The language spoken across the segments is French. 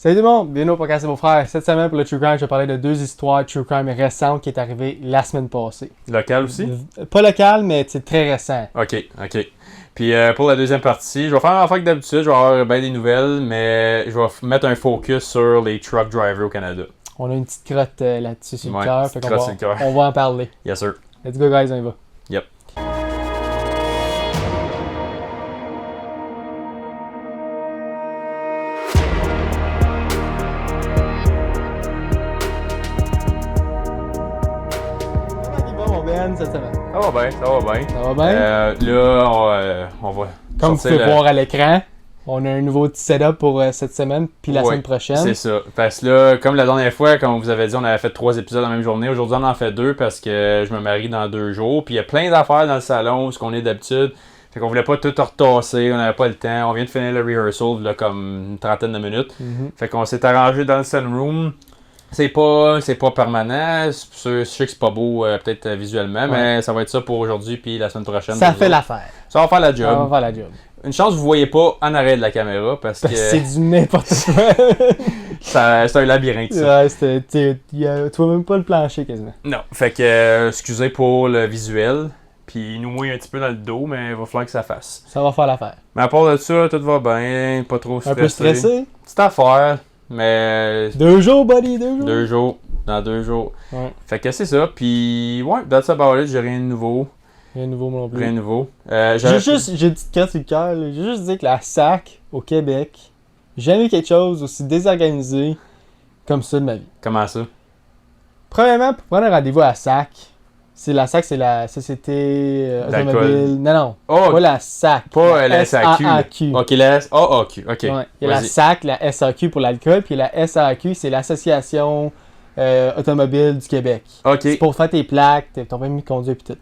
Salut tout le monde, bienvenue au podcast de mon frère. Cette semaine pour le True Crime, je vais parler de 2 histoires True Crime récentes qui est arrivées la semaine passée. Local aussi? Pas local, mais c'est très récent. Ok. Puis pour la deuxième partie, je vais faire un affaire que d'habitude, je vais avoir bien des nouvelles, mais je vais mettre un focus sur les truck drivers au Canada. On a une petite crotte là-dessus sur le cœur, fait qu'on crotte sur le cœur. on va en parler. Yes sir. Let's go guys, on y va. Yep. Cette semaine. Ça va bien. Ça va bien? Là, on va. Comme vous pouvez voir à l'écran, on a un nouveau petit setup pour cette semaine, puis la semaine prochaine. C'est ça. Parce que là, comme la dernière fois, comme on vous avait dit, on avait fait 3 épisodes la même journée. Aujourd'hui, on en fait 2 parce que je me marie dans 2 jours. Puis il y a plein d'affaires dans le salon, ce qu'on est d'habitude. Fait qu'on voulait pas tout retasser, on n'avait pas le temps. On vient de finir le rehearsal, là, comme une trentaine de minutes. Fait qu'on s'est arrangé dans le sunroom. C'est pas permanent, je sais que c'est pas beau peut-être visuellement, mais ça va être ça pour aujourd'hui puis la semaine prochaine. Ça fait l'affaire. Ça va faire la job. Ça va faire la job. Une chance vous voyez pas en arrêt de la caméra parce que c'est du n'importe quoi. c'est un labyrinthe ça. Ouais, tu vois même pas le plancher quasiment. Non, fait que excusez pour le visuel, puis il nous mouille un petit peu dans le dos, mais il va falloir que ça fasse. Ça va faire l'affaire. Mais à part de ça, tout va bien, pas trop stressé. Un peu stressé? Petite affaire. Mais. 2 jours, buddy, 2 jours. 2 jours. Dans 2 jours. Ouais. Fait que c'est ça. Puis, ouais, that's about it. J'ai rien de nouveau. Rien de nouveau, moi non plus. Rien de nouveau. J'ai une petite carte sur le cœur. J'ai juste dit que la SAC au Québec, j'ai jamais vu quelque chose aussi désorganisé comme ça de ma vie. Comment ça? Premièrement, pour prendre un rendez-vous à la SAC, la SAC, c'est la Société Automobile. Non, oh, pas la SAC. Pas la SAQ. Ok, la SAQ. Ok. Ouais, il y a la SAC, la SAQ pour l'alcool, puis la SAQ, c'est l'Association Automobile du Québec. Ok. C'est pour faire tes plaques, ton permis de conduire, puis tout.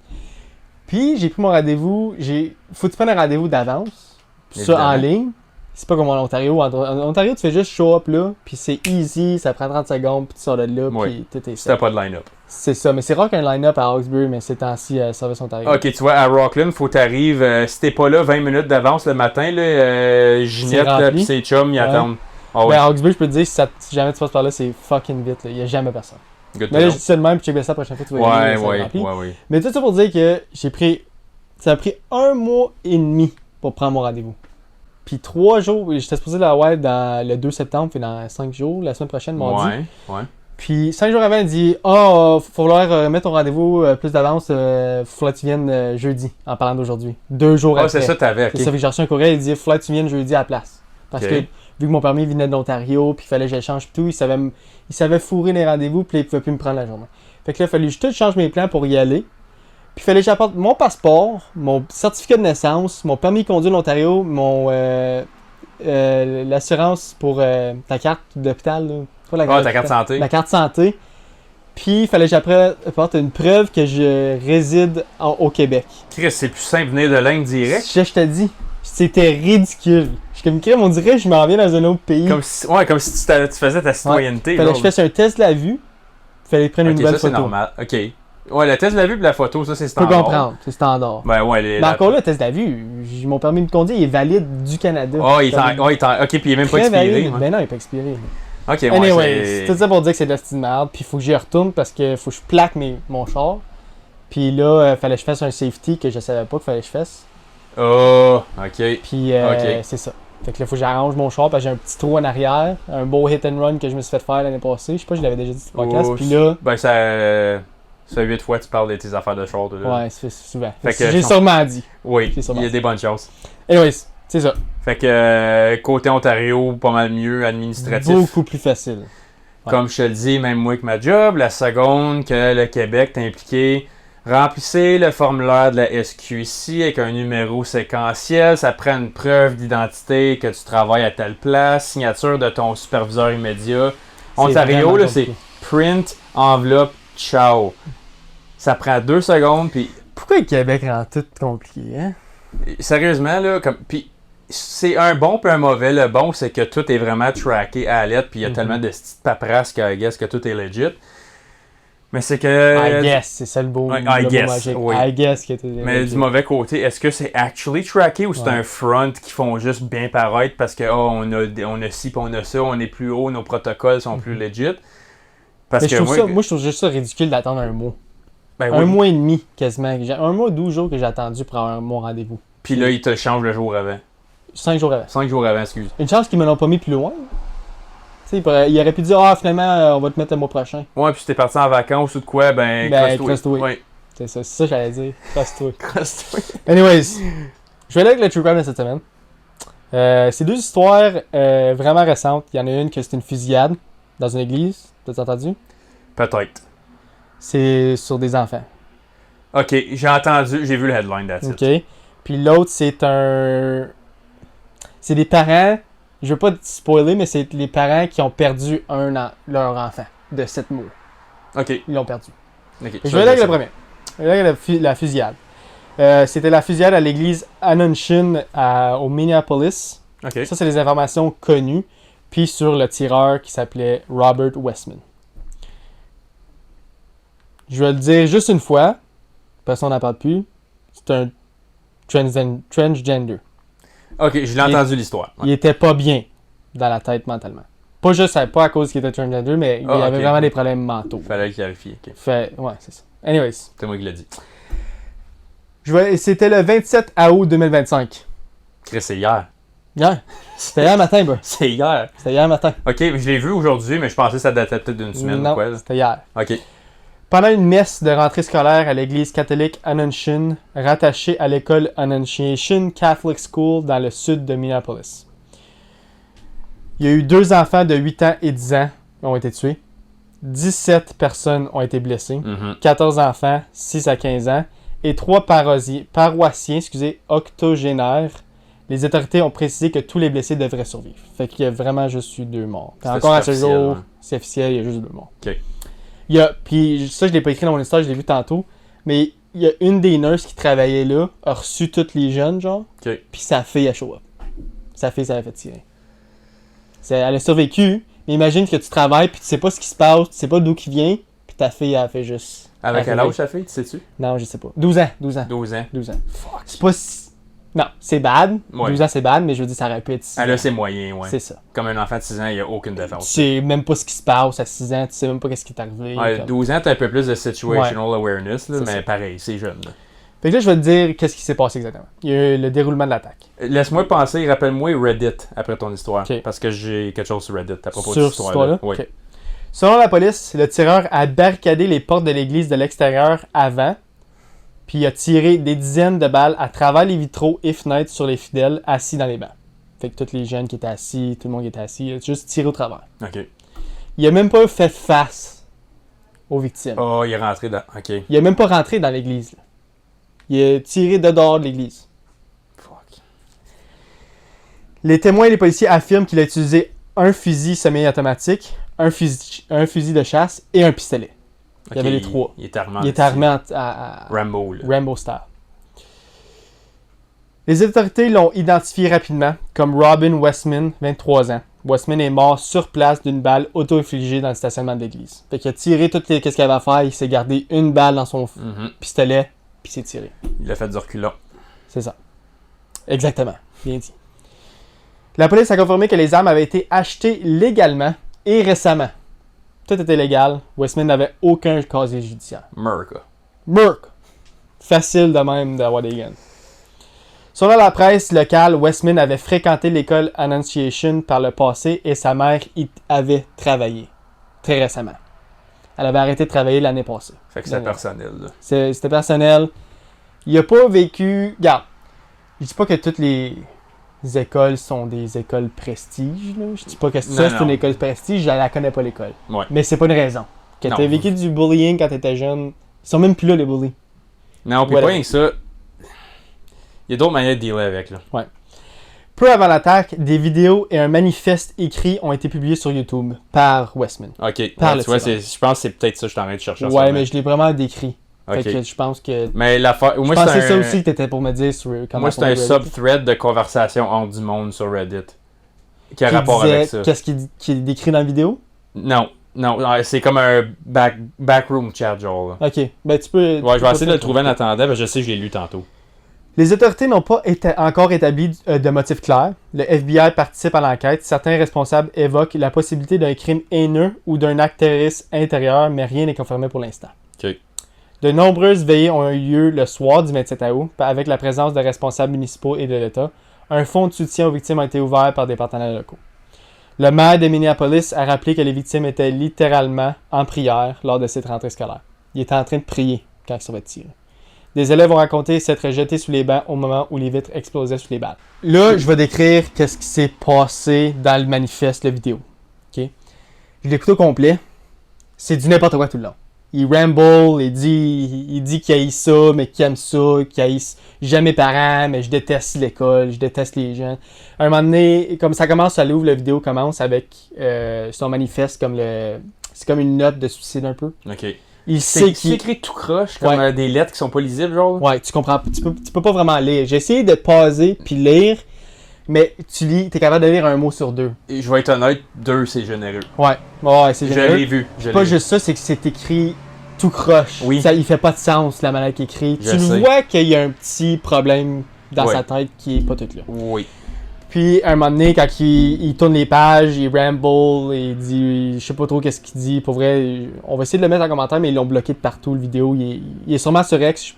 Puis j'ai pris mon rendez-vous. Faut que tu prennes un rendez-vous d'avance. Ça en ligne. C'est pas comme en Ontario. En Ontario, tu fais juste show up là, puis c'est easy, ça prend 30 secondes, puis tu sors de là, puis tout est ça. T'as pas de line-up. C'est ça, mais c'est rare qu'un line-up à Hawkesbury, mais ces temps-ci, Service Ontario. Ok, tu vois, à Rockland, faut t'arrives, si t'es pas là 20 minutes d'avance le matin, là, Ginette pis ses chums, ils attendent. Oh, ouais. À Hawkesbury, je peux te dire, si jamais tu passes par là, c'est fucking vite, il y a jamais personne. Mais là, je dis ça de même, puis check ça la prochaine fois, tu vas y aller. Ouais. Mais tout ça pour dire que ça a pris 1 mois et demi pour prendre mon rendez-vous. Puis 3 jours, j'étais supposé l'avoir dans le 2 septembre, puis dans 5 jours, la semaine prochaine, mardi. Ouais. Puis 5 jours avant, il dit « Ah, faut falloir mettre ton rendez-vous plus d'avance, faut que tu viennes jeudi, en parlant d'aujourd'hui. » 2 jours après. Ah, c'est ça, t'avais, ok. C'est ça, fait que j'ai reçu un courriel, il dit « Faut que tu viennes jeudi à la place. » Parce que, vu que mon permis venait de l'Ontario, puis il fallait que j'échange tout, il savait fourrer les rendez-vous, puis il pouvait plus me prendre la journée. Fait que là, il fallait que je tout change mes plans pour y aller. Puis il fallait que j'apporte mon passeport, mon certificat de naissance, mon permis de conduire de l'Ontario, l'assurance pour ta carte d'hôpital. Ta carte santé. La carte santé. Puis il fallait que j'apporte une preuve que je réside au Québec. Chris, c'est plus simple de venir de l'Inde direct. Je te dis, c'était ridicule. Je suis comme crème, on dirait que je m'en viens dans un autre pays. Comme si tu faisais ta citoyenneté. Il fallait que je fasse un test de la vue. Il fallait que je prenne une nouvelle photo. C'est normal. Ok. Ouais, le test de la vue et la photo, ça c'est standard. Je peux comprendre, c'est standard. Ben ouais, mais encore là, le test de la vue, mon permis de conduire il est valide du Canada. Oh, il est ok, puis il est même pas expiré. Ben non, il est pas expiré. Ok, anyway, c'est tout ça pour dire que c'est de la petite merde, puis il faut que j'y retourne parce que faut que je plaque mon char. Puis là, fallait que je fasse un safety que je savais pas qu'il fallait que je fasse. Oh, ok. Puis c'est ça. Fait que là, faut que j'arrange mon char parce que j'ai un petit trou en arrière, un beau hit and run que je me suis fait faire l'année passée. Je sais pas, je l'avais déjà dit sur le podcast. Puis là. Ben ça fait 8 fois que tu parles de tes affaires de char. Ouais, c'est souvent. J'ai sûrement dit. Oui, il y a des bonnes choses. Anyways, c'est ça. Fait que côté Ontario, pas mal mieux, administratif. Beaucoup plus facile. Ouais. Comme je te le dis, même moi avec ma job, la seconde que le Québec t'a impliqué, remplissez le formulaire de la SQIC avec un numéro séquentiel, ça prend une preuve d'identité que tu travailles à telle place, signature de ton superviseur immédiat. Ontario, là, c'est print, enveloppe, ciao. Ça prend 2 secondes, puis... Pourquoi le Québec rend tout compliqué, hein? Sérieusement, là, puis c'est un bon puis un mauvais. Le bon, c'est que tout est vraiment tracké à la lettre, puis il y a tellement de petites paperasses que tout est legit. Mais c'est que... I guess, c'est ça le beau, Ouais, le I mot guess, magique. oui. I guess que Mais du mauvais côté, est-ce que c'est actually tracké ou c'est un front qui font juste bien paraître parce que on a ci pis on a ça, on est plus haut, nos protocoles sont plus legit? Parce mais que je trouve juste ça ridicule d'attendre un mois. Ben un oui. mois et demi, quasiment. Un mois, 12 jours que j'ai attendu pour avoir mon rendez-vous. Puis là, ils te changent le jour avant. 5 jours avant. 5 jours avant, excuse. Une chance qu'ils me l'ont pas mis plus loin. Tu sais, il aurait pu dire, finalement, on va te mettre le mois prochain. Ouais, puis si t'es parti en vacances ou de quoi, crosse-toi. Ouais. C'est ça que j'allais dire. Crosse-toi. Crosse-toi. Anyways, je vais aller avec le True Crime de cette semaine. C'est deux histoires vraiment récentes. Il y en a une que c'est une fusillade dans une église. T'as entendu? Peut-être. C'est sur des enfants. Ok, j'ai entendu, j'ai vu le headline that's it. OK. Puis l'autre, c'est des parents, je veux pas te spoiler, mais c'est les parents qui ont perdu leur enfant de 7 mois. Ok. Ils l'ont perdu. Ok. Je vais aller avec le premier. Je vais aller avec la fusillade. C'était la fusillade à l'église Anonshin au Minneapolis. Ok. Ça, c'est des informations connues. Puis sur le tireur qui s'appelait Robert Westman. Je vais le dire juste une fois, parce qu'on n'en parle plus. C'est un transgender. Ok, je l'ai entendu l'histoire. Il était pas bien dans la tête mentalement. Pas à cause qu'il était transgender, mais il avait vraiment des problèmes mentaux. Fallait le clarifier. Ok. Ouais, c'est ça. Anyways. C'est moi qui l'ai dit. C'était le 27 août 2025. Chris, c'est hier. Hier. C'était hier matin, bro. C'est hier. C'était hier matin. Ok, je l'ai vu aujourd'hui, mais je pensais que ça datait peut-être d'une semaine non, ou quoi. Là. C'était hier. Ok. Pendant une messe de rentrée scolaire à l'église catholique Anonshin, rattachée à l'école Annunciation Catholic School dans le sud de Minneapolis. Il y a eu 2 enfants de 8 ans et 10 ans qui ont été tués. 17 personnes ont été blessées. 14 enfants, 6 à 15 ans. Et 3 paroissiens octogénaires. Les autorités ont précisé que tous les blessés devraient survivre. Fait qu'il y a vraiment juste eu 2 morts. Encore à ce jour, c'est officiel, il y a juste 2 morts. Ok. Puis ça, je l'ai pas écrit dans mon histoire, je l'ai vu tantôt. Mais il y a une des nurses qui travaillait là, a reçu tous les jeunes, genre. Ok. Puis sa fille a show up. Sa fille, ça l'a fait tirer. Elle a survécu, mais imagine que tu travailles, puis tu sais pas ce qui se passe, tu sais pas d'où qui vient, puis ta fille, elle a fait juste. Avec quel âge sa fille, tu sais-tu? Non, je sais pas. 12 ans. 12 ans. Fuck. C'est pas si. Non, c'est bad. Ouais. 12 ans, c'est bad, mais je veux dire, ça aurait pu être 6 ans. Là, c'est moyen, ouais. C'est ça. Comme un enfant de 6 ans, il n'y a aucune défense. Tu sais même pas ce qui se passe à 6 ans, tu sais même pas ce qui est arrivé. Ouais, comme... 12 ans, t'as un peu plus de situational awareness, là, mais ça. pareil, c'est jeune. Là. Fait que là, je vais te dire qu'est-ce qui s'est passé exactement. Il y a eu le déroulement de l'attaque. Laisse-moi penser, rappelle-moi Reddit après ton histoire. Okay. Parce que j'ai quelque chose sur Reddit à propos sur de cette histoire-là. Oui. Okay. Selon la police, le tireur a barricadé les portes de l'église de l'extérieur avant, puis il a tiré des dizaines de balles à travers les vitraux et fenêtres sur les fidèles assis dans les bancs. Fait que tous les jeunes qui étaient assis, tout le monde qui était assis, il a juste tiré au travers. Ok. Il a même pas fait face aux victimes. Oh, il est rentré dans. Ok. Il a même pas rentré dans l'église. Là. Il a tiré de dehors de l'église. Fuck. Les témoins et les policiers affirment qu'il a utilisé un fusil semi-automatique, un fusil de chasse et un pistolet. Il y avait les 3. Il était armé. Il était armé à Rambo. Là. Rambo style. Les autorités l'ont identifié rapidement comme Robin Westman, 23 ans. Westman est mort sur place d'une balle auto-infligée dans le stationnement de l'église. Fait qu'il a tiré tout ce qu'il avait à faire, il s'est gardé une balle dans son pistolet, puis il s'est tiré. Il a fait du reculon. C'est ça. Exactement. Bien dit. La police a confirmé que les armes avaient été achetées légalement et récemment. Tout était légal. Westman n'avait aucun casier judiciaire. Merc. Facile de même d'avoir des guns. Selon la presse locale, Westman avait fréquenté l'école Annunciation par le passé et sa mère y avait travaillé. Très récemment. Elle avait arrêté de travailler l'année passée. Fait que c'est personnel. Là. C'était personnel. Il a pas vécu... Regarde, je dis pas que toutes les écoles sont des écoles prestige. Là. Je dis pas que ça, c'est une école prestige. Je la connais pas, l'école. Ouais. Mais c'est pas une raison. Que tu as vécu du bullying quand tu étais jeune. Ils sont même plus là, les bullies. Non, puis pas rien que ça. Il y a d'autres manières de dealer avec. Là. Ouais. Peu avant l'attaque, des vidéos et un manifeste écrit ont été publiés sur YouTube par Westman. Ok. Par tu vois, je pense que c'est peut-être ça que je suis en train de chercher. Ouais, mais je l'ai vraiment décrit. Okay. Fait que je pense que... Mais l'affaire... Je pense que c'est ça aussi que t'étais pour me dire sur comment... Moi, c'est un sub-thread de conversation entre du monde sur Reddit. Qui a rapport avec ça. Qu'est-ce qui est décrit dans la vidéo? Non. Non, c'est comme un backroom chat, genre. Là. Ok, ben tu peux... Ouais, je vais essayer de le trouver en attendant, parce que je sais que je l'ai lu tantôt. Les autorités n'ont pas encore établi de motif clair. Le FBI participe à l'enquête. Certains responsables évoquent la possibilité d'un crime haineux ou d'un acte terroriste intérieur, mais rien n'est confirmé pour l'instant. Ok. De nombreuses veillées ont eu lieu le soir du 27 août, avec la présence de responsables municipaux et de l'État. Un fonds de soutien aux victimes a été ouvert par des partenaires locaux. Le maire de Minneapolis a rappelé que les victimes étaient littéralement en prière lors de cette rentrée scolaire. Il était en train de prier quand il se fait tirer. Des élèves ont raconté s'être jetés sous les bancs au moment où les vitres explosaient sous les balles. Là, je vais décrire qu'est-ce qui s'est passé dans le manifeste, la vidéo. Okay? Je l'écoute au complet. C'est du n'importe quoi tout le long. Il ramble, il dit qu'il haït ça, mais qu'il aime ça, qu'il haït j'aime mes parents, mais je déteste l'école, je déteste les jeunes. À un moment donné, comme ça commence, ça l'ouvre, la vidéo commence avec son manifeste, c'est comme une note de suicide un peu. Ok. Il sait qu'il écrit tout croche, comme des lettres qui sont pas lisibles, genre. Ouais, tu comprends. Tu peux pas vraiment lire. J'ai essayé de pauser puis lire, mais t'es capable de lire un mot sur deux. Et je vais être honnête, 2 c'est généreux. Ouais, c'est généreux. Je l'ai vu. Pas juste ça, c'est que c'est écrit tout croche. Oui. Ça, il fait pas de sens la manière qu'il écrit. Tu vois qu'il y a un petit problème dans sa tête qui est pas tout là. Oui. Puis, à un moment donné, quand il tourne les pages, il ramble, il dit, je sais pas trop qu'est-ce qu'il dit. Pour vrai, on va essayer de le mettre en commentaire, mais ils l'ont bloqué de partout, le vidéo. Il est sûrement sur X,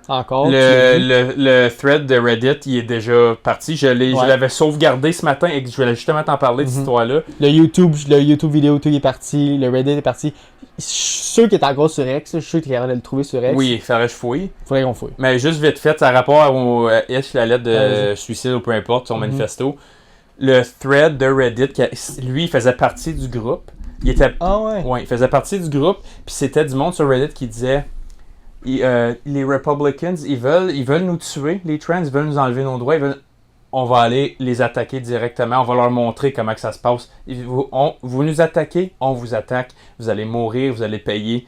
encore. Le thread de Reddit, il est déjà parti. Je l'avais sauvegardé ce matin et je voulais justement t'en parler de cette histoire-là. Le YouTube vidéo, tout est parti. Le Reddit est parti. Je suis sûr qu'il est encore sur X. Je suis sûr qu'il est capable de le trouver sur X. Oui, il faudrait que je fouille. Faudrait qu'on fouille. Mais juste vite fait, ça a rapport au la lettre de suicide ou peu importe, son manifesto. Le thread de Reddit, lui, il faisait partie du groupe. Il faisait partie du groupe. Puis c'était du monde sur Reddit qui disait les Republicans, ils veulent nous tuer, les trans, ils veulent nous enlever nos droits, on va aller les attaquer directement, on va leur montrer comment que ça se passe. Vous nous attaquez, on vous attaque, vous allez mourir, vous allez payer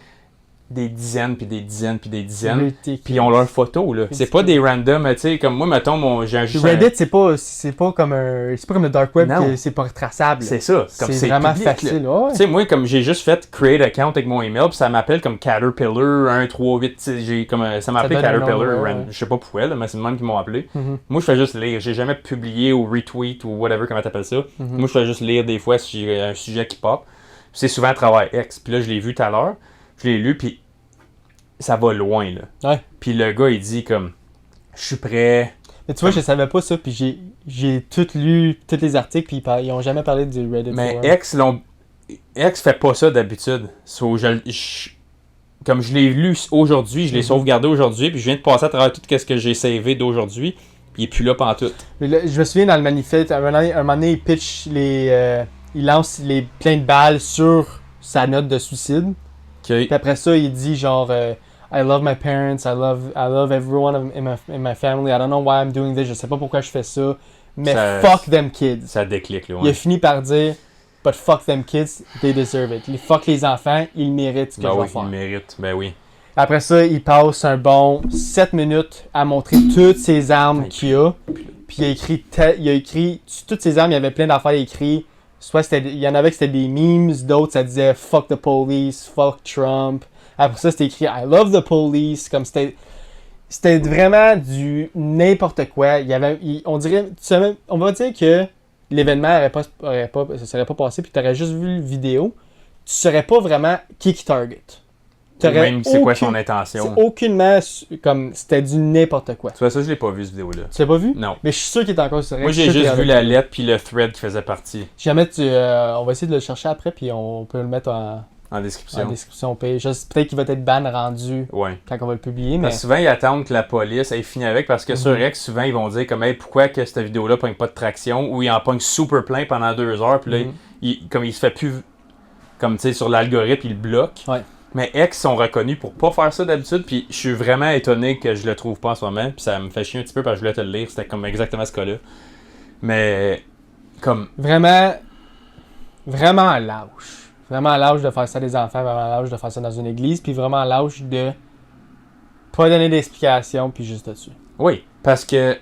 des dizaines, puis des dizaines, puis des dizaines. Puis ils ont leurs photos, là. C'est pas des random, tu sais, comme moi, mettons, j'ai un Reddit, c'est pas comme le dark web, que c'est pas retraçable. C'est ça. Comme c'est vraiment public, facile. Tu sais, moi, comme j'ai juste fait create account avec mon email, puis ça m'appelle comme Caterpillar 138, j'ai comme ça m'a appelé Caterpillar, je sais pas pourquoi, là, mais c'est le même qui m'ont appelé. Moi, je fais juste lire. J'ai jamais publié ou retweet ou whatever, comment t'appelles ça. Moi, je fais juste lire des fois si j'ai un sujet qui pop. Puis c'est souvent à travers X. Puis là, je l'ai vu tout à l'heure. Je l'ai lu, puis ça va loin, là. Ouais. Puis le gars, il dit comme, je suis prêt. Mais tu vois, je savais pas ça, puis j'ai tout lu, tous les articles, puis ils ont jamais parlé du Reddit. Mais X fait pas ça d'habitude. Comme je l'ai lu aujourd'hui, je l'ai sauvegardé aujourd'hui, puis je viens de passer à travers tout ce que j'ai savé d'aujourd'hui, puis il est plus là pantoute. Je me souviens dans le manifeste, un moment donné, il pitch il lance plein de balles sur sa note de suicide. Okay. Puis après ça, il dit genre I love my parents, I love everyone in my family, I don't know why I'm doing this, je sais pas pourquoi je fais ça, mais fuck them kids. Ça déclic, là. Ouais. Il a fini par dire but fuck them kids, they deserve it. Fuck les enfants, ils méritent ce que je vais faire. Ils méritent, ben oui. Après ça, il passe un bon 7 minutes à montrer toutes ses armes qu'il a. Puis il a écrit toutes ses armes, il y avait plein d'affaires écrites. Soit il y en avait que c'était des memes, d'autres ça disait fuck the police, fuck Trump. Après ça, c'était écrit I love the police. Comme c'était vraiment du n'importe quoi. On va dire que l'événement ne serait pas passé, puis tu aurais juste vu la vidéo. Tu saurais pas vraiment qui target. Même c'est quoi son intention. C'est aucunement comme c'était du n'importe quoi. Tu vois, ça, je l'ai pas vu, cette vidéo-là. Tu l'as pas vu? Non. Mais je suis sûr qu'il est encore sur X. Moi, j'ai juste vu la lettre puis le thread qui faisait partie. Si jamais on va essayer de le chercher après, puis on peut le mettre en description. Peut-être qu'il va être ban rendu quand on va le publier. Mais souvent, ils attendent que la police ait fini avec, parce que sur X, souvent, ils vont dire comme hey, pourquoi que cette vidéo-là pogne pas de traction, ou il en pogne super plein pendant 2 heures, puis là, comme il se fait plus, comme tu sais, sur l'algorithme, il le bloque. Ouais. Mais X sont reconnus pour pas faire ça d'habitude, puis je suis vraiment étonné que je le trouve pas en ce moment, puis ça me fait chier un petit peu parce que je voulais te le lire, c'était comme exactement ce cas-là. Mais, comme... Vraiment lâche. Vraiment lâche de faire ça à des enfants, vraiment lâche de faire ça dans une église, puis vraiment lâche de pas donner d'explication, puis juste dessus. Oui, parce que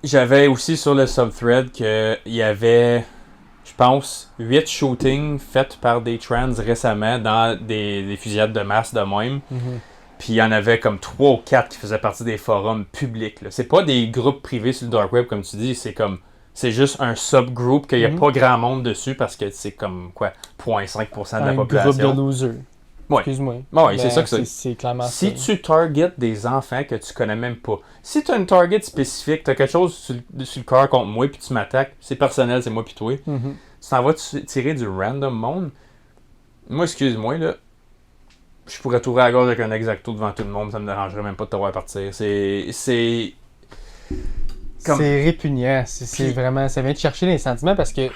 j'avais aussi sur le subthread qu'il y avait... je pense, 8 shootings faits par des trans récemment dans des fusillades de masse de même. Puis il y en avait comme 3 ou 4 qui faisaient partie des forums publics. Là. C'est pas des groupes privés sur le dark web, comme tu dis, c'est juste un subgroupe qu'il n'y a pas grand monde dessus parce que c'est comme quoi 0,5% de la population. Un groupe de losers. Ouais. Excuse-moi. Ouais, c'est ça que c'est clairement si ça. tu targetes des enfants que tu connais même pas, si tu as une target spécifique, tu as quelque chose sur le cœur contre moi puis tu m'attaques, c'est personnel, c'est moi puis toi, tu t'en vas tirer du random monde. Moi, excuse-moi, là, je pourrais t'ouvrir à la gorge avec un exacto devant tout le monde, ça me dérangerait même pas de te voir partir. C'est répugnant. C'est vraiment. Ça vient te chercher les sentiments parce que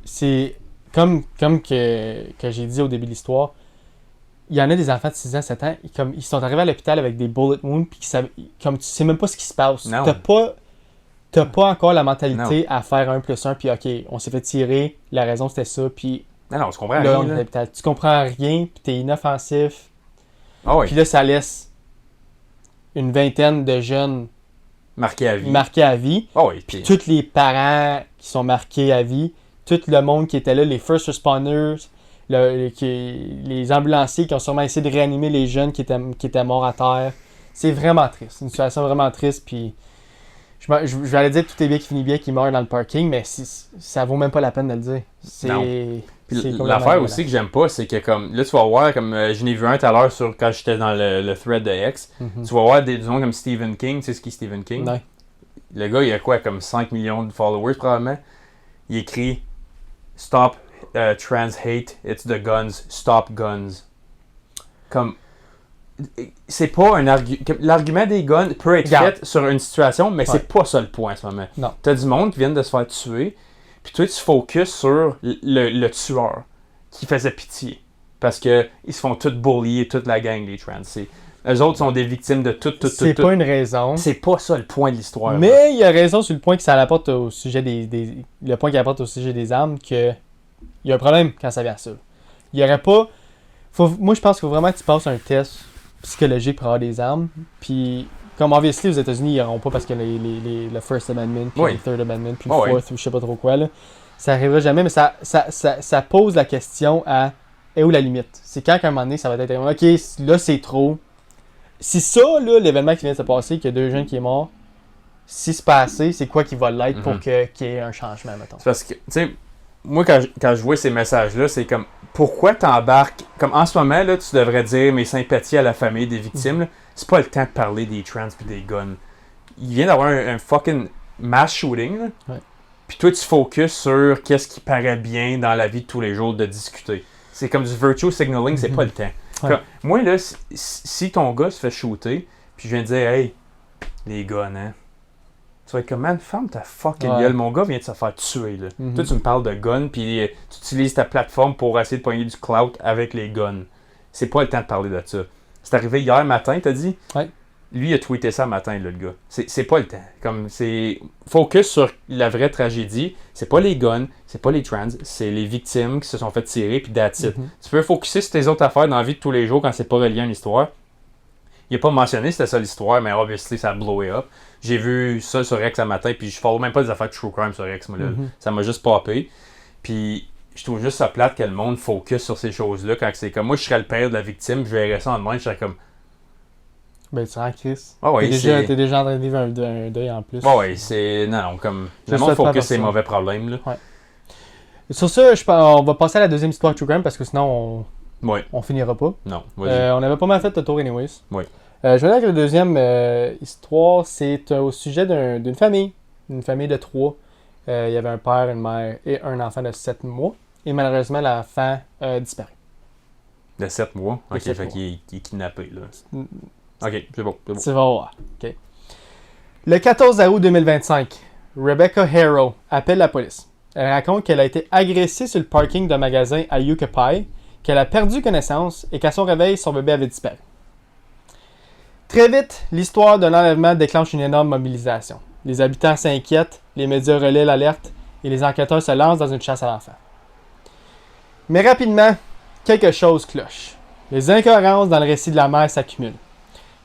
c'est comme que j'ai dit au début de l'histoire. Il y en a des enfants de 6 ans, 7 ans, ils sont arrivés à l'hôpital avec des bullet wounds, puis comme tu sais même pas ce qui se passe. Non. T'as pas encore la mentalité à faire 1+1, puis ok, on s'est fait tirer, la raison c'était ça, puis non, on se comprend là, rien. Tu comprends rien, puis t'es inoffensif. Ah oui. Puis là, ça laisse une vingtaine de jeunes marqués à vie. Ah oui, puis tous les parents qui sont marqués à vie, tout le monde qui était là, les first responders, les ambulanciers qui ont sûrement essayé de réanimer les jeunes qui étaient morts à terre. C'est vraiment triste. C'est une situation vraiment triste. Puis je vais aller dire que tout est bien qui finit bien, qui meurt dans le parking, mais ça vaut même pas la peine de le dire. L'affaire aussi que j'aime pas, c'est que comme là tu vas voir, comme je n'ai vu un tout à l'heure quand j'étais dans le thread de X, tu vas voir des gens comme Stephen King. Tu sais ce qui est Stephen King? Non. Le gars, il a quoi, comme 5 millions de followers probablement. Il écrit « Stop trans hate, it's the guns, stop guns ». Comme, c'est pas un argument. L'argument des guns peut être fait sur une situation, mais c'est pas ça le point en ce moment. Non. T'as du monde qui vient de se faire tuer, puis toi tu focuses sur le tueur qui faisait pitié. Parce que ils se font tous bullier, toute la gang, les trans. Eux autres sont des victimes de tout. C'est pas une raison. C'est pas ça le point de l'histoire. Mais il y a raison sur le point que ça apporte au sujet le point qu'il apporte au sujet des armes, que il y a un problème quand ça vient à ça. Il y aurait pas. Moi, je pense qu'il faut vraiment que tu passes un test psychologique pour avoir des armes. Puis, comme obviously, aux États-Unis, ils n'auront pas parce que le First Amendment, puis le Third Amendment, puis le Fourth, ou je sais pas trop quoi. Là. Ça arrivera jamais, mais ça pose la question à est où la limite? C'est quand, à un moment donné, ça va être ok, là, c'est trop. Si ça, là, l'événement qui vient de se passer, qu'il y a 2 jeunes qui sont morts, si c'est pas assez, c'est quoi qui va l'être pour qu'il y ait un changement, mettons? C'est parce que, tu sais, moi, quand je vois ces messages-là, c'est comme, pourquoi t'embarques? Comme en ce moment, là, tu devrais dire mes sympathies à la famille des victimes. Là. C'est pas le temps de parler des trans pis des guns. Il vient d'avoir un fucking mass shooting, là. Ouais. Puis toi, tu focuses sur qu'est-ce qui paraît bien dans la vie de tous les jours de discuter. C'est comme du virtual signaling, c'est pas le temps. Ouais. Comme, moi, là, si ton gars se fait shooter, puis je viens de dire, hey, les guns, hein. Tu vas être comme, man, ferme ta fucking gueule. Mon gars vient de se faire tuer, là. Toi, tu me parles de guns, puis tu utilises ta plateforme pour essayer de pogner du clout avec les guns. C'est pas le temps de parler de ça. C'est arrivé hier matin, t'as dit? Ouais. Lui, il a tweeté ça matin, là, le gars. C'est pas le temps. Comme, c'est focus sur la vraie tragédie. C'est pas les guns, c'est pas les trans, c'est les victimes qui se sont fait tirer, puis that's it. Tu peux focuser sur tes autres affaires dans la vie de tous les jours quand c'est pas relié à une histoire. Il a pas mentionné c'était ça l'histoire, mais obviously, ça a blowé up. J'ai vu ça sur X ce matin, puis je follow même pas des affaires de true crime sur X, moi, là. Ça m'a juste popé. Puis je trouve juste ça plate que le monde focus sur ces choses-là quand c'est comme moi, je serais le père de la victime, je verrais ça en demain, je serais comme. Ben, tu rends Chris. Ah ouais, t'es déjà en train de vivre un deuil en plus. Ah ouais, c'est. Non, comme. Le monde focus sur ses mauvais problèmes, là. Ouais. Sur ça, on va passer à la deuxième histoire de True Crime parce que sinon, on finira pas. Non, vas-y. On avait pas mal fait le tour, anyways. Oui. Je vais aller avec la deuxième histoire. C'est au sujet d'une famille. Une famille de 3. Il y avait un père, une mère et un enfant de 7 mois. Et malheureusement, l'enfant a disparu. De 7 mois? De Ok, 7 fait mois. qu'il est kidnappé, là. Ok, c'est bon. Tu vas voir. OK. Le 14 août 2025, Rebecca Harrow appelle la police. Elle raconte qu'elle a été agressée sur le parking d'un magasin à Yucaipa, qu'elle a perdu connaissance et qu'à son réveil, son bébé avait disparu. Très vite, l'histoire de l'enlèvement déclenche une énorme mobilisation. Les habitants s'inquiètent, les médias relaient l'alerte et les enquêteurs se lancent dans une chasse à l'enfant. Mais rapidement, quelque chose cloche. Les incohérences dans le récit de la mère s'accumulent.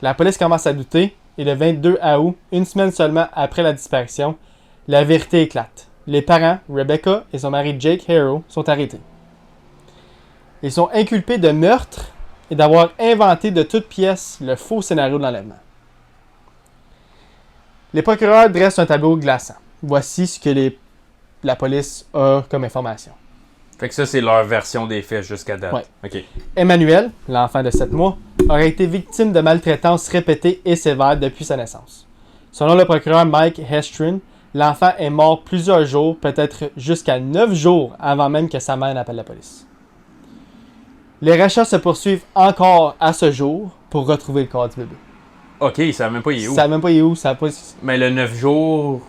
La police commence à douter et le 22 août, une semaine seulement après la disparition, la vérité éclate. les parents, Rebecca et son mari Jake Harrow, sont arrêtés. Ils sont inculpés de meurtre et d'avoir inventé de toutes pièces le faux scénario de l'enlèvement. Les procureurs dressent un tableau glaçant. Voici ce que la police a comme information. Fait que ça, c'est leur version des faits jusqu'à date. Ouais. OK. Emmanuel, l'enfant de 7 mois, aurait été victime de maltraitances répétées et sévères depuis sa naissance. Selon le procureur Mike Hestrin, l'enfant est mort plusieurs jours, peut-être jusqu'à 9 jours avant même que sa mère n'appelle la police. Les recherches se poursuivent encore à ce jour pour retrouver le corps du bébé. OK, ils savent même pas il est où. Ils savent même pas il est où, ça pas... Mais le 9 jours,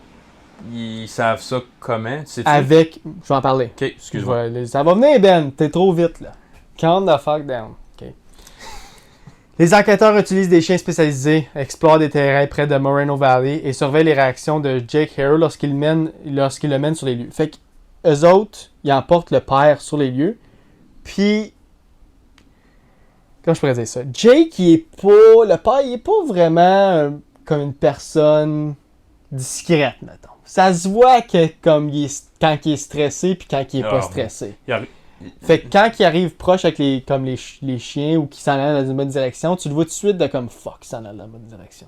ils savent ça comment? Tu sais-tu? Avec... Je vais en parler. OK, excuse-moi. Ça va venir, Ben. T'es trop vite, là. Calm the fuck down. OK. Les enquêteurs utilisent des chiens spécialisés, explorent des terrains près de Moreno Valley et surveillent les réactions de Jake Harrow lorsqu'il le mène sur les lieux. Fait qu'eux autres, ils emportent le père sur les lieux. Puis... Comment je pourrais dire ça? Jake, le père, il est pas vraiment comme une personne discrète, mettons. Ça se voit que quand il est stressé puis quand il est pas stressé. Fait que quand il arrive proche avec les chiens ou qu'il s'en allent dans une bonne direction, tu le vois tout de suite de comme fuck, il s'en allent dans la bonne direction.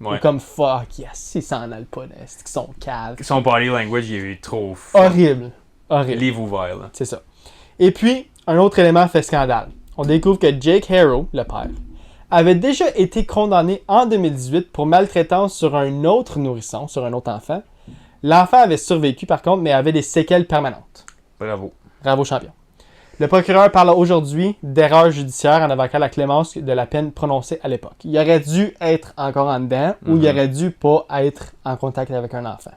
Ouais. Ou comme fuck, yes, il s'en allent pas, là, c'est qu'ils sont caves. Son body language, il est trop Horrible. Livre ouvert, là. C'est ça. Et puis, un autre élément fait scandale. On découvre que Jake Harrow, le père, avait déjà été condamné en 2018 pour maltraitance sur un autre nourrisson, sur un autre enfant. L'enfant avait survécu par contre, mais avait des séquelles permanentes. Bravo. Bravo, champion. Le procureur parle aujourd'hui d'erreur judiciaire en invoquant la clémence de la peine prononcée à l'époque. Il aurait dû être encore en dedans ou il aurait dû pas être en contact avec un enfant.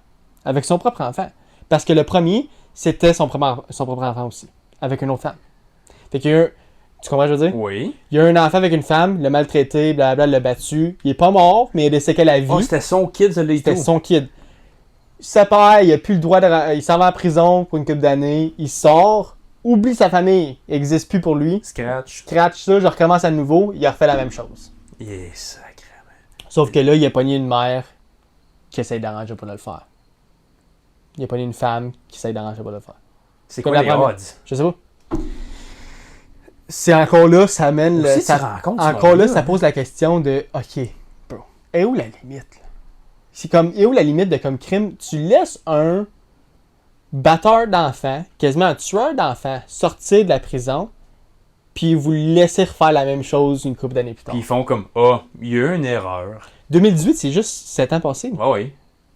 Avec son propre enfant. Parce que le premier, c'était son propre enfant aussi. Avec une autre femme. Fait qu'il y a eu... Tu comprends ce que je veux dire? Oui. Il y a un enfant avec une femme, l'a maltraité, blablabla, l'a battu. Il est pas mort, mais il a des séquelles à vie. Oh, c'était son kid, ça C'était son kid. Sa père, il a plus le droit de... Il s'en va en prison pour une couple d'années. Il sort, oublie sa famille. Il n'existe plus pour lui. Scratch ça, je recommence à nouveau. Il a refait la même chose. Yes, sacrément. Sauf que là, il a pogné une mère qui essaye d'arranger pour le faire. Il a pogné une femme qui essaye d'arranger pour le faire. C'est quoi les odds? Je sais pas. C'est encore là, ça amène le. Encore là, ça pose la question de OK, bro, est où la limite? Là? C'est comme, est où la limite de comme crime? Tu laisses un batteur d'enfants, quasiment un tueur d'enfants, sortir de la prison, puis vous le laissez refaire la même chose une couple d'années plus tard. Puis ils font comme il y a eu une erreur. 2018, c'est juste 7 ans passés. Ouais, oui.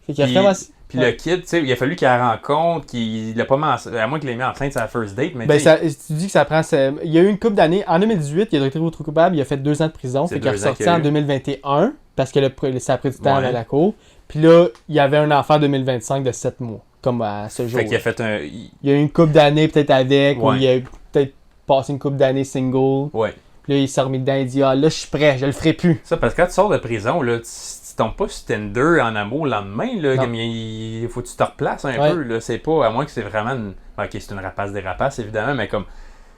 Fait qu'il a vraiment... Puis le kid, tu sais, il a fallu qu'il la rencontre, qu'il l'a pas mis à moins qu'il l'ait mis enceinte sur la first date, mais tu dis que ça prend... Il y a eu une couple d'années. En 2018, il a été retrouvé coupable, il a fait 2 ans de prison. Fait qu'il est ressorti en 2021, parce que ça a pris du temps à la cour. Puis là, il y avait un enfant en 2025 de 7 mois, comme à ce jour. Fait qu'il a fait un... Il y a eu une couple d'années peut-être avec, ou il a peut-être passé une couple d'années single. Ouais. Puis là, il s'est remis dedans, il dit « Ah, là, je suis prêt, je le ferai plus. » Ça, parce que quand tu sors de prison, là, tu tombes pas sur Tinder en amour le lendemain, là, comme il faut que tu te replaces un peu, là, c'est pas, à moins que c'est vraiment une... Ok, c'est une rapace des rapaces, évidemment, mais comme,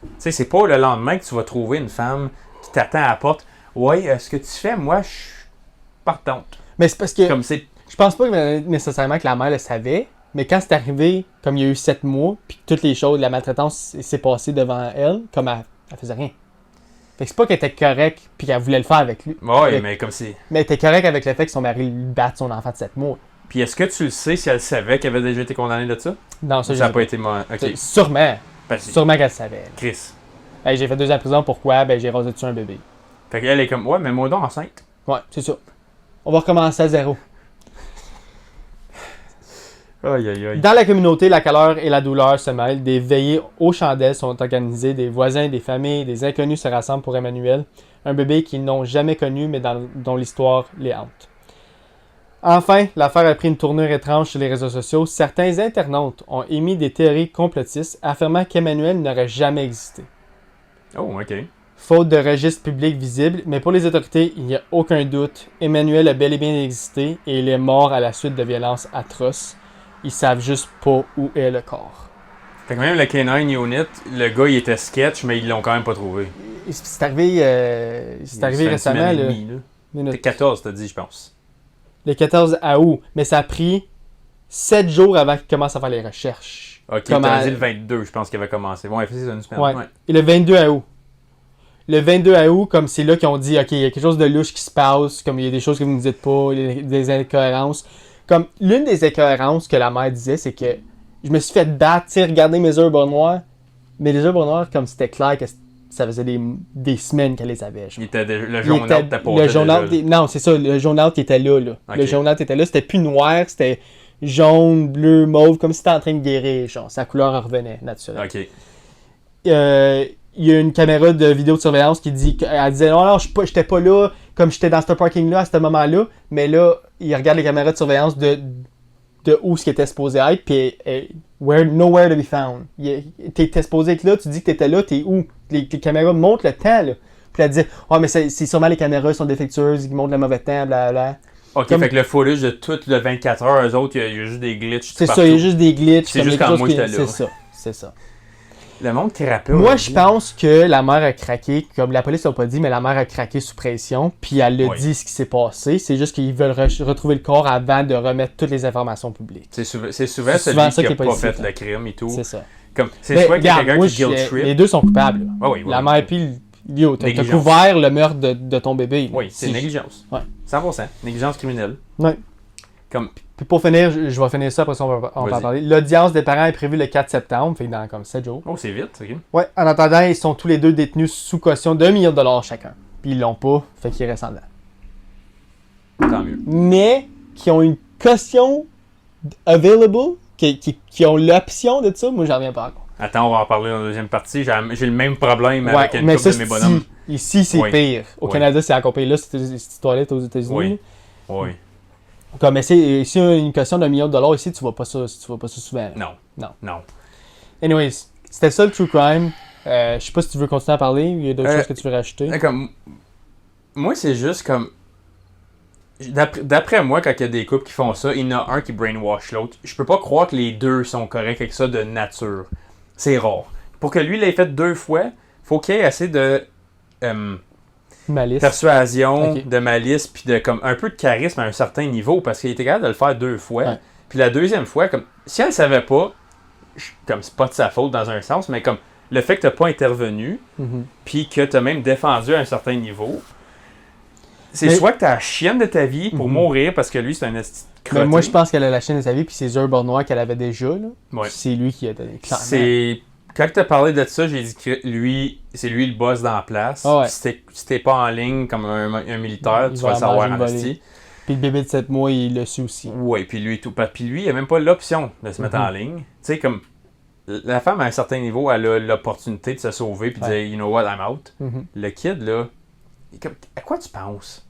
tu sais, c'est pas le lendemain que tu vas trouver une femme qui t'attend à la porte, ouais, ce que tu fais, moi, je suis partante. Mais c'est parce que, comme c'est... je pense pas nécessairement que la mère le savait, mais quand c'est arrivé, comme il y a eu 7 mois, puis toutes les choses, la maltraitance s'est passée devant elle, comme elle faisait rien. Fait que c'est pas qu'elle était correcte puis qu'elle voulait le faire avec lui. Ouais, mais comme si... Mais elle était correcte avec le fait que son mari lui batte son enfant de 7 mois. Puis est-ce que tu le sais si elle savait qu'elle avait déjà été condamnée de ça? Non, ça, ça n'a pas été... Ok. Sûrement. Sûrement qu'elle savait. Chris. Hey, j'ai fait 2 ans de prison, pourquoi? Ben j'ai rasé dessus un bébé. Fait qu'elle est comme, ouais, mais moi donc enceinte. Ouais, c'est ça. On va recommencer à zéro. Aïe, aïe, aïe. Dans la communauté, la caleur et la douleur se mêlent. Des veillées aux chandelles sont organisées. Des voisins, des familles, des inconnus se rassemblent pour Emmanuel, un bébé qu'ils n'ont jamais connu, mais dont l'histoire les hante. Enfin, l'affaire a pris une tournure étrange sur les réseaux sociaux. Certains internautes ont émis des théories complotistes affirmant qu'Emmanuel n'aurait jamais existé. Oh, ok. Faute de registre public visible, mais pour les autorités, il n'y a aucun doute. Emmanuel a bel et bien existé et il est mort à la suite de violences atroces. Ils savent juste pas où est le corps. Fait que même le K9 Unit, le gars il était sketch, mais ils l'ont quand même pas trouvé. C'est arrivé récemment. C'était 14, t'as dit, je pense. Le 14 août. Mais ça a pris 7 jours avant qu'il commence à faire les recherches. Ok, t'as dit le 22, je pense qu'il avait commencé. Ouais, c'est une semaine. Ouais. Ouais. Et le 22 août. Le 22 août, comme c'est là qu'ils ont dit, OK, il y a quelque chose de louche qui se passe, comme il y a des choses que vous ne dites pas, il y a des incohérences. Comme l'une des incohérences que la mère disait, c'est que je me suis fait battre, tu sais, regarder mes œuvres noires, mais les œuvres noires, comme c'était clair que ça faisait des semaines qu'elle les avait. Genre. Le jaune-out t'apportait le jaune-out, déjà. non, c'est ça, le jaune-out qui était là. Ok. Le jaune-out était là, c'était plus noir, c'était jaune, bleu, mauve, comme si c'était en train de guérir, genre, sa couleur revenait, naturellement. Ok. Il y a une caméra de vidéo de surveillance qui dit qu'elle disait non, j'étais pas là, comme j'étais dans ce parking-là à ce moment-là, mais là, il regarde les caméras de surveillance de où ce qui était supposé être, puis nowhere to be found. T'étais supposé être là, tu dis que t'étais là, t'es où? Les caméras montrent le temps, là. Puis elle dit, mais c'est sûrement les caméras sont défectueuses, ils montrent le mauvais temps, blablabla. Ok, fait que le footage de tout le 24 heures, eux autres, il y a juste des glitches. C'est ça, il y a juste des glitches. C'est juste quand moi j'étais là. C'est ça. Le monde qui rappelle. Moi, je pense que la mère a craqué, comme la police l'a pas dit, mais la mère a craqué sous pression, puis elle a dit ce qui s'est passé. C'est juste qu'ils veulent retrouver le corps avant de remettre toutes les informations publiques. C'est souvent celui qui a pas fait le crime et tout. C'est ça. C'est soit qu'il y a quelqu'un qui guilt trip. Les deux sont coupables. Oui, la mère puis Yo, t'as Négligence. couvert le meurtre de ton bébé. Oui, c'est négligence. Ouais. 100%. Négligence criminelle. Ouais. Comme... Puis pour finir, je vais finir ça, après ça on va en parler. L'audience des parents est prévue le 4 septembre, fait que dans comme 7 jours. Oh, c'est vite, ok. Ouais, en attendant, ils sont tous les deux détenus sous caution de $1 million chacun. Puis ils l'ont pas, fait qu'ils restent en dedans. Tant mieux. Mais qui ont une caution available, qui ont l'option de ça, moi j'en reviens pas encore. Attends, on va en parler dans la deuxième partie. J'ai le même problème avec une couple de mes bonhommes. Ici, c'est pire. Au Canada, c'est encore pire. Là, c'est cette histoire-là aux États-Unis. Oui. Comme, si il y a une caution de $1 million ici, tu vois pas ça souvent. Non. Anyways, c'était ça le true crime. Je sais pas si tu veux continuer à parler. Il y a d'autres choses que tu veux rajouter. Comme, moi, c'est juste comme... D'après moi, quand il y a des couples qui font ça, il y en a un qui brainwash l'autre. Je peux pas croire que les deux sont corrects avec ça de nature. C'est rare. Pour que lui l'ait fait 2 fois, faut qu'il y ait assez de malice. Persuasion, de malice, puis de comme un peu de charisme à un certain niveau, parce qu'il était capable de le faire 2 fois. Ouais. Puis la deuxième fois, comme si elle savait pas, comme c'est pas de sa faute dans un sens, mais comme le fait que t'as pas intervenu, puis que t'as même défendu à un certain niveau, c'est soit que t'as la chienne de ta vie pour mourir parce que lui c'est un esti de crotté. Mais moi je pense qu'elle a la chienne de sa vie puis ses œuvres noires qu'elle avait déjà là. Ouais. C'est lui qui a donné. C'est quand t'as parlé de ça, j'ai dit que c'est lui le boss dans la place. Ah ouais. Si t'es pas en ligne comme un militaire, tu vas le savoir en esti. Puis le bébé de 7 mois, il l'a su aussi. Ouais, puis lui tout. Puis lui, il a même pas l'option de se mettre en ligne. Tu sais comme la femme à un certain niveau, elle a l'opportunité de se sauver puis de dire you know what, I'm out. Le kid là, à quoi tu penses?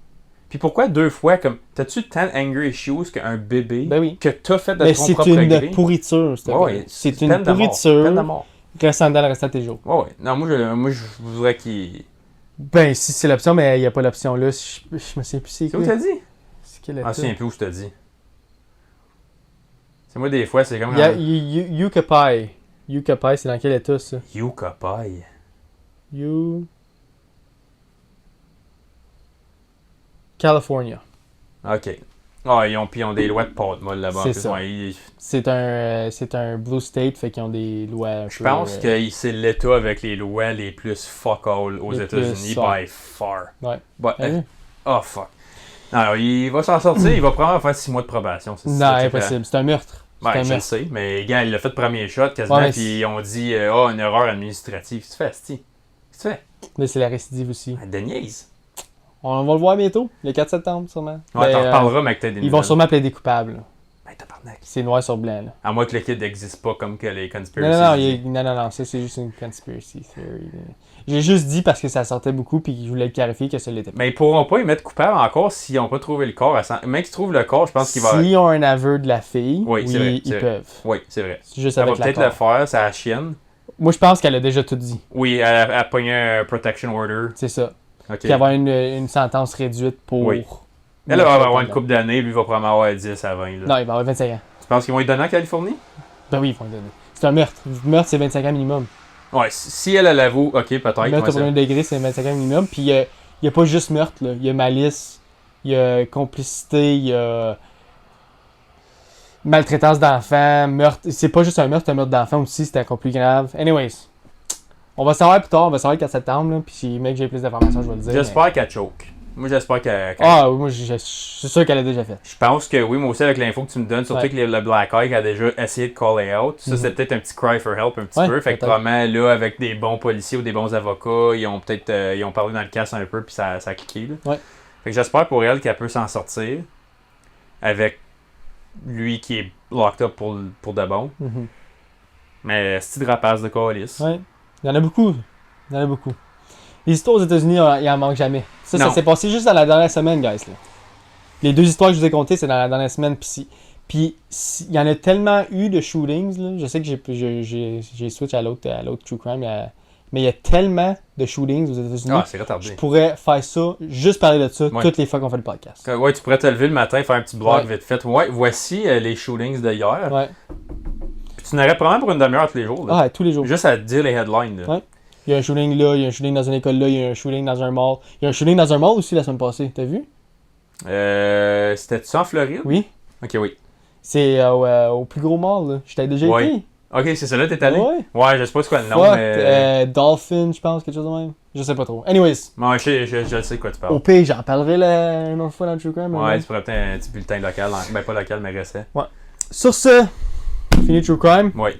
Puis pourquoi 2 fois comme t'as-tu tant anger issues qu'un bébé que t'as fait de ton propre gré? C'est une pourriture, c'est une pourriture. Peine de mort. Restant dans le restant de tes jours. Ouais. Non, moi je voudrais qu'il... Ben, si c'est l'option, mais il n'y a pas l'option là. Je me souviens plus c'est quoi. C'est où t'as dit? C'est quelle Je me souviens plus où je t'ai dit. C'est moi des fois, c'est comme... Yucca Pie, c'est dans quel état ça? Yucca Pie. California. OK. Ah, ils ont des lois de pâte molle là-bas. C'est ça. C'est un blue state, fait qu'ils ont des lois... Je pense que c'est l'État avec les lois les plus fuck all aux États-Unis by far. Ouais. Oh, fuck. Non, il va s'en sortir, il va probablement faire 6 mois de probation. Non, impossible. C'est un meurtre. Ouais, je le sais, mais gars, il a fait le premier shot quasiment, puis ils ont dit une erreur administrative. Qu'est-ce que tu fais, Asti? Qu'est-ce que tu fais? Mais c'est la récidive aussi. De niaise. On va le voir bientôt, le 4 septembre sûrement. Ouais, t'en reparleras, mais que t'as des Ils vont sûrement plaider coupable. Ben, tabarnak. C'est noir sur blanc, là. À moins que le kid n'existe pas comme que les conspiracies. Non, ça c'est juste une conspiracy theory. J'ai juste dit parce que ça sortait beaucoup puis je voulais clarifier que ça l'était pas. Mais ils pourront pas y mettre coupable encore s'ils n'ont pas trouvé le corps. Même qu'ils trouvent le corps, je pense qu'il va... S'ils ont un aveu de la fille, ils peuvent. Oui, c'est vrai. C'est juste ça avec va peut-être le faire, c'est la chienne. Moi, je pense qu'elle a déjà tout dit. Oui, elle a pogné un protection order. C'est ça. Okay. Puis avoir une sentence réduite pour... Oui. Elle va avoir une couple d'années, lui va probablement avoir 10 à 20. Là. Non, il va avoir 25 ans. Tu penses qu'ils vont lui donner en Californie? Ben oui, ils vont lui donner. C'est un meurtre. Le meurtre, c'est 25 ans minimum. Ouais, si elle l'avoue, ok, peut-être. Le meurtre au premier degré, c'est 25 ans minimum. Puis il n'y a pas juste meurtre, là. Il y a malice, il y a complicité, il y a... maltraitance d'enfants, meurtre. C'est pas juste un meurtre, c'est un meurtre d'enfant aussi, c'était encore plus grave. Anyways, on va savoir plus tard, on va savoir le 4 septembre, là, puis si mec j'ai plus d'informations, je vais le dire. J'espère qu'elle choke. Moi, j'espère qu'elle. Ah, oui, moi, je suis sûr qu'elle a déjà fait. Je pense que oui, moi aussi, avec l'info que tu me donnes, surtout Ouais. que le Black Eye a déjà essayé de caller out. Ça, c'est peut-être un petit cry for help un petit Ouais, peu. Fait que peut-être. probablement, là, avec des bons policiers ou des bons avocats, ils ont peut-être ils ont parlé dans le casse un peu, puis ça a cliqué. Là. Ouais. Fait que j'espère pour elle qu'elle peut s'en sortir avec lui qui est locked up pour de bon. Mhm. Mais c'est de rapace de calice. Ouais. Il y en a beaucoup. Il y en a beaucoup. Les histoires aux États-Unis, il en manque jamais. Ça Non. s'est passé juste dans la dernière semaine, guys. Là. Les 2 histoires que je vous ai contées, c'est dans la dernière semaine. Puis il y en a tellement eu de shootings. Là. Je sais que j'ai switch à l'autre True Crime. Mais il y a tellement de shootings aux États-Unis. Ah, c'est retardé. Je pourrais faire ça, juste parler de ça, Ouais. toutes les fois qu'on fait le podcast. Ouais, tu pourrais te lever le matin, faire un petit blog Ouais. vite fait. Ouais, voici les shootings de hier. Ouais. Puis tu n'aurais probablement pour une demi-heure tous les jours. Là. Ah, tous les jours. Juste à te dire les headlines. Là. Ouais. Il y a un shooting là, il y a un shooting dans une école là, il y a un shooting dans un mall. Il y a un shooting dans un mall aussi la semaine passée, t'as vu? C'était-tu en Floride? Oui. Ok, oui. C'est au plus gros mall, là. J'étais déjà Ouais. été. Ok, c'est ça là, t'es allé? Ouais. Ouais, je sais pas c'est quoi le nom, Fuck, mais. Dolphin, je pense, quelque chose de même. Je sais pas trop. Anyways, Ouais, je sais de quoi tu parles. au pire, j'en parlerai une autre fois dans le True Crime. Ouais, tu pourrais peut-être un petit bulletin local. Ben, pas local, mais récent. Sur ce, fini True Crime. Ouais.